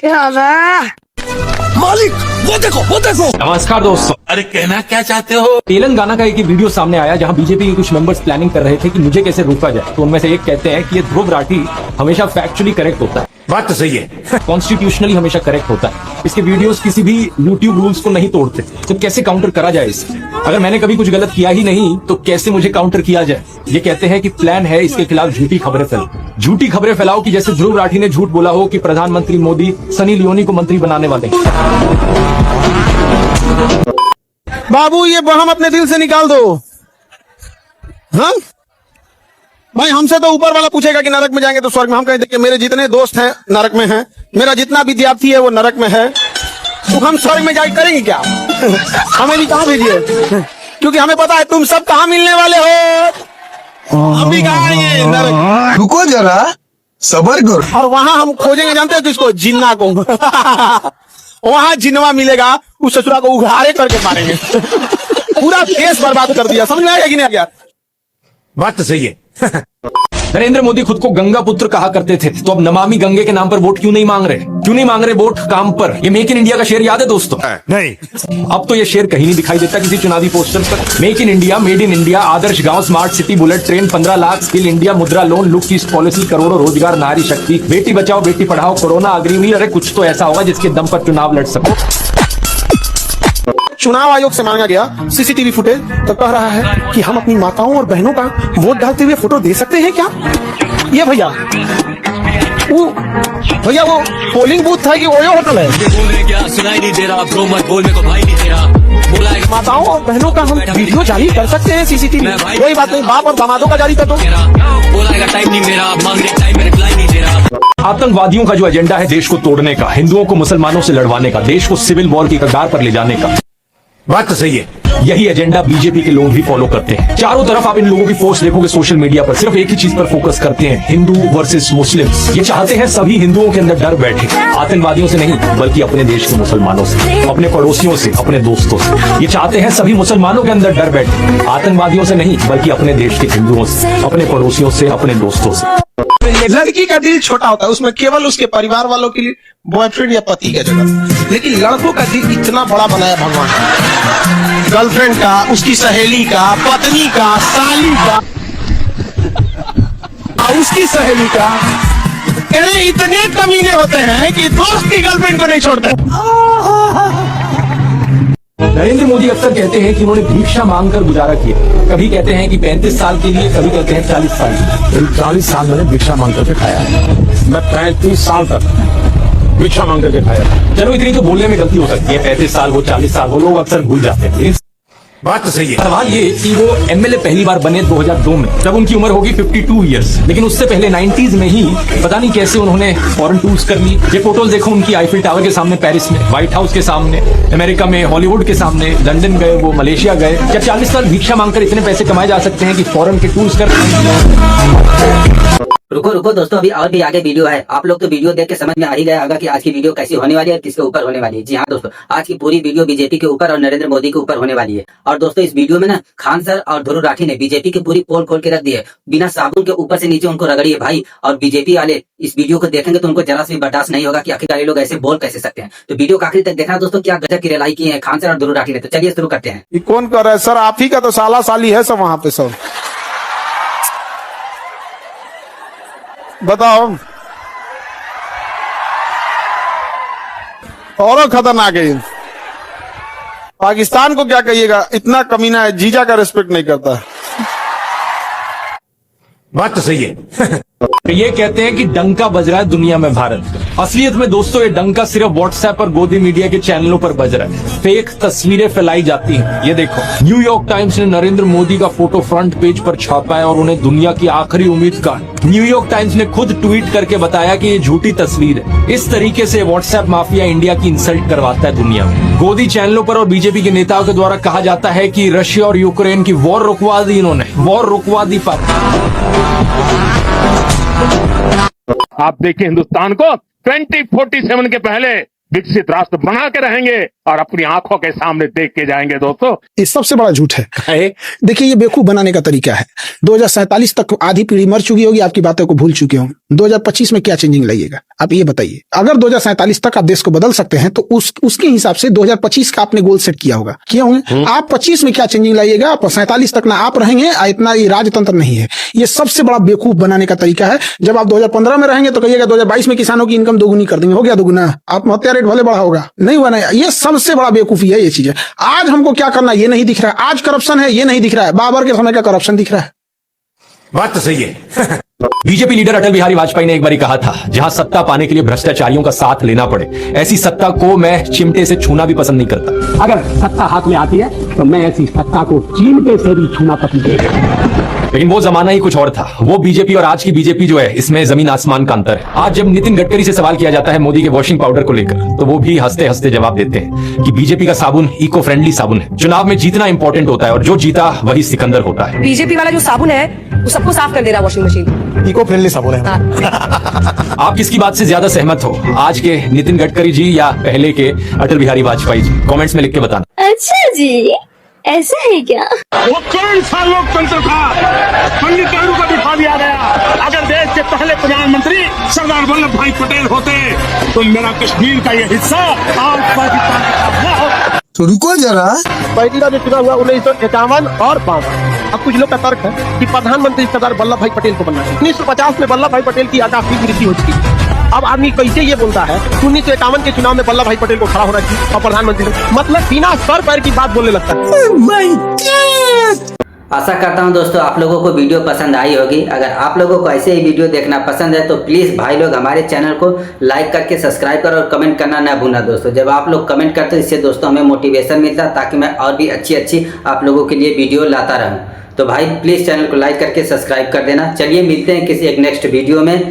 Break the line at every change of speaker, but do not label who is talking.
क्या है?
मालिक वो देखो।
नमस्कार दोस्तों।
अरे कहना क्या चाहते हो?
तेलंगाना का एक वीडियो सामने आया जहां बीजेपी के कुछ मेंबर्स प्लानिंग कर रहे थे कि मुझे कैसे रोका जाए। तो उनमें से एक कहते हैं कि ये ध्रुव राठी हमेशा फैक्चुअली करेक्ट होता है,
बात तो सही है।
कॉन्स्टिट्यूशनली हमेशा करेक्ट होता है, इसके वीडियोस किसी भी यूट्यूब रूल्स को नहीं तोड़ते। तो कैसे काउंटर करा जाए इसे? अगर मैंने कभी कुछ गलत किया ही नहीं तो कैसे मुझे काउंटर किया जाए? ये कहते हैं कि प्लान है इसके खिलाफ झूठी खबरें फैलाओ। झूठी खबरें फैलाओ कि जैसे ध्रुव राठी ने झूठ बोला हो कि प्रधानमंत्री मोदी सनी लियोनी को मंत्री बनाने वाले हैं।
बाबू ये बहम अपने दिल से निकाल दो। हाँ भाई, हमसे तो ऊपर वाला पूछेगा कि नरक में जाएंगे तो स्वर्ग में। हम कहें देखिए मेरे जितने दोस्त हैं नरक में हैं, मेरा जितना विद्यार्थी है वो नरक में है, तो हम स्वर्ग में जाके करेंगे क्या? हमें भी कहाँ भेजिए, क्योंकि हमें पता है तुम सब कहाँ मिलने वाले हो। हम भी कहाँ आएंगे नरक।
रुको जरा, सबर करो।
और वहां हम खोजेंगे, जानते हो किसको? जिन्ना को। वहां जिन्ना मिलेगा, उस ससुरा को उघाड़े करके मारेंगे। पूरा देश बर्बाद कर दिया। समझ में आया कि नहीं आया?
बात तो सही है।
नरेंद्र मोदी खुद को गंगा पुत्र कहा करते थे, तो अब नमामि गंगे के नाम पर वोट क्यों नहीं मांग रहे? क्यों नहीं मांग रहे वोट काम पर? ये मेक इन इंडिया का शेर याद है दोस्तों?
नहीं।
अब तो ये शेर कहीं नहीं दिखाई देता किसी चुनावी पोस्टर पर। Make in India, made in India, आदर्श गांव, smart city, bullet train, 15 lakh, skill India, Mudra loan, look की पॉलिसी, करोड़ों रोजगार, नारी शक्ति, बेटी बचाओ बेटी पढ़ाओ, कोरोना अग्रिमीर। अरे कुछ तो ऐसा होगा जिसके दम पर चुनाव लड़ सको।
चुनाव आयोग से मांगा गया सीसीटीवी फुटेज, तो कह रहा है कि हम अपनी माताओं और बहनों का वोट डालते हुए फोटो दे सकते हैं क्या? ये भैया वो पोलिंग बूथ था कि ओयो होटल है?
क्या सुनाई नहीं दे रहा ब्रो, मत बोल, मेरे को भाई नहीं दे रहा। बोला
माताओं और बहनों का हम वीडियो जारी कर सकते हैं सीसीटीवी, कोई बात नहीं, बाप और दामादों का जारी कर दो।
बोला टाइम नहीं मेरा, मांग रहे टाइम, मेरे रिप्लाई नहीं दे रहा।
आतंकवादियों का जो एजेंडा है देश को तोड़ने का, हिंदुओं को मुसलमानों से लड़वाने का, देश को सिविल वॉर की कगार पर ले जाने का,
बात तो सही है।
यही एजेंडा बीजेपी के लोग भी फॉलो करते हैं। चारों तरफ आप इन लोगों की फोर्स देखोगे सोशल मीडिया पर, सिर्फ एक ही चीज पर फोकस करते हैं, हिंदू वर्सेस मुस्लिम्स। ये चाहते हैं सभी हिंदुओं के अंदर डर बैठे, आतंकवादियों से नहीं बल्कि अपने देश के मुसलमानों से, अपने पड़ोसियों से, अपने दोस्तों से। ये चाहते हैं सभी मुसलमानों के अंदर डर बैठे, आतंकवादियों से नहीं बल्कि अपने देश के हिंदुओं से, अपने पड़ोसियों से, अपने दोस्तों से।
लड़की का दिल छोटा होता है, उसमें केवल उसके परिवार वालों के लिए बॉयफ्रेंड या पति का जगह, लेकिन लड़कों का दिल इतना बड़ा बनाया भगवान। गर्लफ्रेंड का, उसकी सहेली का, पत्नी का, साली का, उसकी सहेली का। इतने कमीने होते हैं कि दोस्त की गर्लफ्रेंड को नहीं छोड़ते।
नरेंद्र मोदी अक्सर कहते हैं कि उन्होंने भिक्षा मांगकर गुजारा किया। कभी कहते हैं कि 35 साल के लिए, कभी कहते हैं 40 साल के लिए।
40 साल मैंने भिक्षा मांग करके खाया है। मैं 35 साल तक भिक्षा मांग करके खाया।
चलो इतनी तो बोलने में गलती हो सकती है, 35 साल हो, 40 साल हो, लोग अक्सर भूल जाते हैं।
बात तो सही है।
सवाल ये कि वो एमएलए पहली बार बने 2002 में, जब उनकी उम्र होगी 52 इयर्स। लेकिन उससे पहले 90s में ही पता नहीं कैसे उन्होंने फॉरेन टूर्स कर ली। ये फोटोज देखो उनकी, आईफिल टावर के सामने पेरिस में, व्हाइट हाउस के सामने अमेरिका में, हॉलीवुड के सामने, लंदन गए, वो मलेशिया गए। क्या 40 साल भिक्षा मांगकर इतने पैसे कमाए जा सकते हैं कि फॉरेन के टूर्स कर?
रुको दोस्तों, अभी और भी आगे वीडियो है। आप लोग तो वीडियो देख के समझ में आ ही गया होगा कि आज की वीडियो कैसी होने वाली है और किसके ऊपर होने वाली है। जी हाँ दोस्तों, आज की पूरी वीडियो बीजेपी के ऊपर और नरेंद्र मोदी के ऊपर होने वाली है। और दोस्तों इस वीडियो में ना खान सर और ध्रुव राठी ने बीजेपी की पूरी पोल खोल के रख दी है। बिना साबुन के ऊपर से नीचे उनको रगड़ी है भाई। और बीजेपी वाले इस वीडियो को देखेंगे तो उनको जरा से भी बर्दाश्त नहीं होगा कि आखिरकार ये लोग ऐसे बोल कैसे सकते हैं। तो वीडियो को आखिर तक देखना दोस्तों, क्या गजब की रिलाई की है खान सर और ध्रुव राठी ने। तो चलिए शुरू करते हैं।
ये कौन कर रहा है सर? आप ही का तो साला साली है सब वहां पे सब। बताओ, और खतरनाक है। पाकिस्तान को क्या कहिएगा, इतना कमीना है, जीजा का रिस्पेक्ट नहीं करता।
बात तो सही है।
ये कहते हैं कि डंका बज रहा है दुनिया में भारत। असलियत में दोस्तों ये डंका सिर्फ व्हाट्सएप और गोदी मीडिया के चैनलों पर बज रहा है। फेक तस्वीरें फैलाई जाती हैं। ये देखो, न्यूयॉर्क टाइम्स ने नरेंद्र मोदी का फोटो फ्रंट पेज पर छापा है और उन्हें दुनिया की आखिरी उम्मीद का। न्यूयॉर्क टाइम्स ने खुद ट्वीट करके बताया कि ये झूठी तस्वीर है। इस तरीके से व्हाट्सएप माफिया इंडिया की इंसल्ट करवाता है दुनिया में। गोदी चैनलों पर और बीजेपी के नेताओं के द्वारा कहा जाता है कि रशिया और यूक्रेन की वॉर रुकवा दी इन्होंने, वॉर रुकवा दी।
आप देखिए हिंदुस्तान को 2047 के पहले विकसित राष्ट्र बना के रहेंगे और अपनी आंखों के सामने देख के जाएंगे दोस्तों।
ये सबसे बड़ा झूठ है। देखिए ये बेवकूफ बनाने का तरीका है। 2047 तक आधी पीढ़ी मर चुकी होगी, आपकी बातों को भूल चुके होंगे। 2025 में क्या चेंजिंग लाइएगा? आप ये बताइए, अगर 2047 तक आप देश को बदल सकते हैं तो उसके हिसाब से 2025 का आपने गोल सेट किया होगा, किए होंगे। आप 25 में क्या चेंजिंग लाइएगा, 47 तक ना आप रहेंगे, इतना ये राजतंत्र नहीं है। ये सबसे बड़ा बेवकूफ बनाने का तरीका है। जब आप 2015 में रहेंगे तो कहिएगा 2022 में किसानों की इनकम दोगुनी कर देंगे, हो गया दोगुना, आत्महत्या रेट भले बड़ा होगा, नहीं हुआ ना। ये सबसे बड़ा बेवकूफी है ये चीजें। आज हमको क्या करना ये नहीं दिख रहा है, आज करप्शन है ये नहीं दिख रहा है, बाबर के समय का करप्शन दिख रहा है।
बात तो सही है।
बीजेपी लीडर अटल बिहारी वाजपेयी ने एक बार कहा था, जहां सत्ता पाने के लिए भ्रष्टाचारियों का साथ लेना पड़े, ऐसी सत्ता को मैं चिमटे से छूना भी पसंद नहीं करता।
अगर सत्ता हाथ में आती है तो मैं ऐसी सत्ता को चिमटे से भी छूना पसंद नहीं।
लेकिन वो जमाना ही कुछ और था। वो बीजेपी और आज की बीजेपी जो है, इसमें जमीन आसमान का अंतर है। आज जब नितिन गडकरी से सवाल किया जाता है मोदी के वॉशिंग पाउडर को लेकर, तो वो भी हंसते हंसते जवाब देते हैं कि बीजेपी का साबुन इको फ्रेंडली साबुन है। चुनाव में जीतना इंपॉर्टेंट होता है और जो जीता वही सिकंदर होता है।
बीजेपी वाला जो साबुन है वो सबको साफ कर दे रहा वॉशिंग मशीन।
इको फ्रेंडली साबुन है।
आप किसकी बात से ज्यादा सहमत हो, आज के नितिन गडकरी जी या पहले के अटल बिहारी वाजपेयी जी? कमेंट्स में लिख के बताना।
अच्छा जी, ऐसा है क्या?
वो कौन सा लोकतंत्र था? पंडित नेहरू को दिखा दिया गया। अगर देश के पहले प्रधानमंत्री सरदार वल्लभ भाई पटेल होते तो मेरा कश्मीर का ये हिस्सा आज पाकिस्तान का न होता।
तो रुको जरा,
पहली बार जो चुनाव हुआ 1951 और 52। अब कुछ लोग का तर्क है कि प्रधानमंत्री सरदार वल्लभ भाई पटेल को बनना चाहिए। 1950 में वल्लभ भाई पटेल की आकास्मिक मृत्यु हो चुकी है। अब आदमी कैसे ये बोलता है 1951 के चुनाव में वल्लभ भाई पटेल को खड़ा होना चाहिए और प्रधानमंत्री मतलब बिना सर पैर की बात बोलने लगता है।
आशा करता हूं दोस्तों आप लोगों को वीडियो पसंद आई होगी। अगर आप लोगों को ऐसे ही वीडियो देखना पसंद है तो प्लीज़ भाई लोग हमारे चैनल को लाइक करके सब्सक्राइब करो और कमेंट करना ना भूलना दोस्तों। जब आप लोग कमेंट करते हो इससे दोस्तों हमें मोटिवेशन मिलता है ताकि मैं और भी अच्छी आप लोगों के लिए वीडियो लाता रहूँ। तो भाई प्लीज़ चैनल को लाइक करके सब्सक्राइब कर देना। चलिए मिलते हैं किसी एक नेक्स्ट वीडियो में।